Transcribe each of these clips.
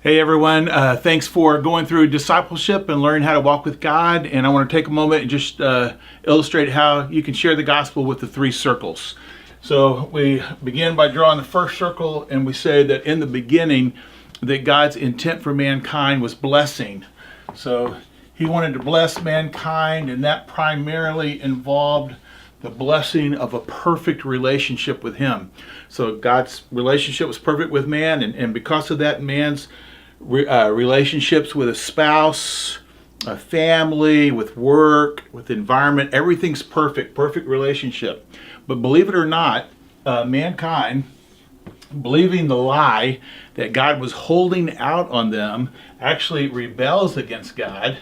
Hey everyone, thanks for going through discipleship and learning how to walk with God. And I want to take a moment and just illustrate how you can share the gospel with the three circles. So we begin by drawing the first circle, and we say that in the beginning that God's intent for mankind was blessing. So he wanted to bless mankind, and that primarily involved the blessing of a perfect relationship with him. So God's relationship was perfect with man, and because of that, man's relationships with a spouse, a family, with work, with environment, everything's perfect relationship. But believe it or not, mankind, believing the lie that God was holding out on them, actually rebels against God.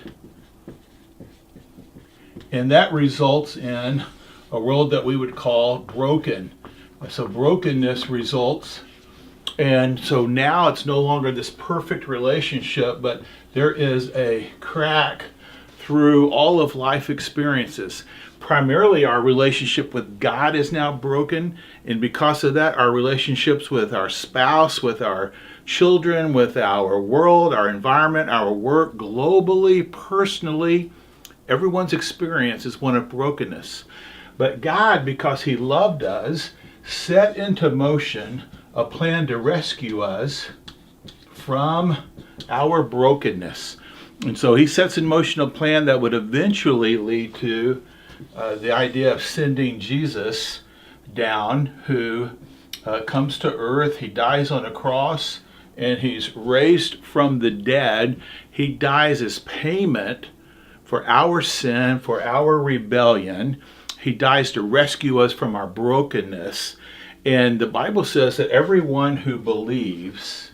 And that results in a world that we would call broken. So brokenness results. And so now it's no longer this perfect relationship, but there is a crack through all of life experiences. Primarily our relationship with God is now broken, and because of that, our relationships with our spouse, with our children, with our world, our environment, our work, globally, personally, everyone's experience is one of brokenness. But God, because he loved us, set into motion a plan to rescue us from our brokenness. And so he sets in motion a plan that would eventually lead to the idea of sending Jesus down, who comes to earth. He dies on a cross, and he's raised from the dead. He dies as payment for our sin, for our rebellion. He dies to rescue us from our brokenness. And the Bible says that everyone who believes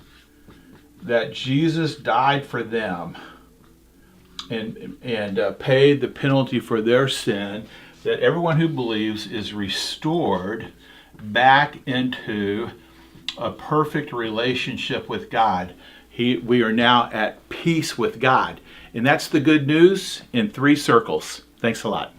that Jesus died for them and paid the penalty for their sin, that everyone who believes is restored back into a perfect relationship with God. We are now at peace with God. And that's the good news in three circles. Thanks a lot.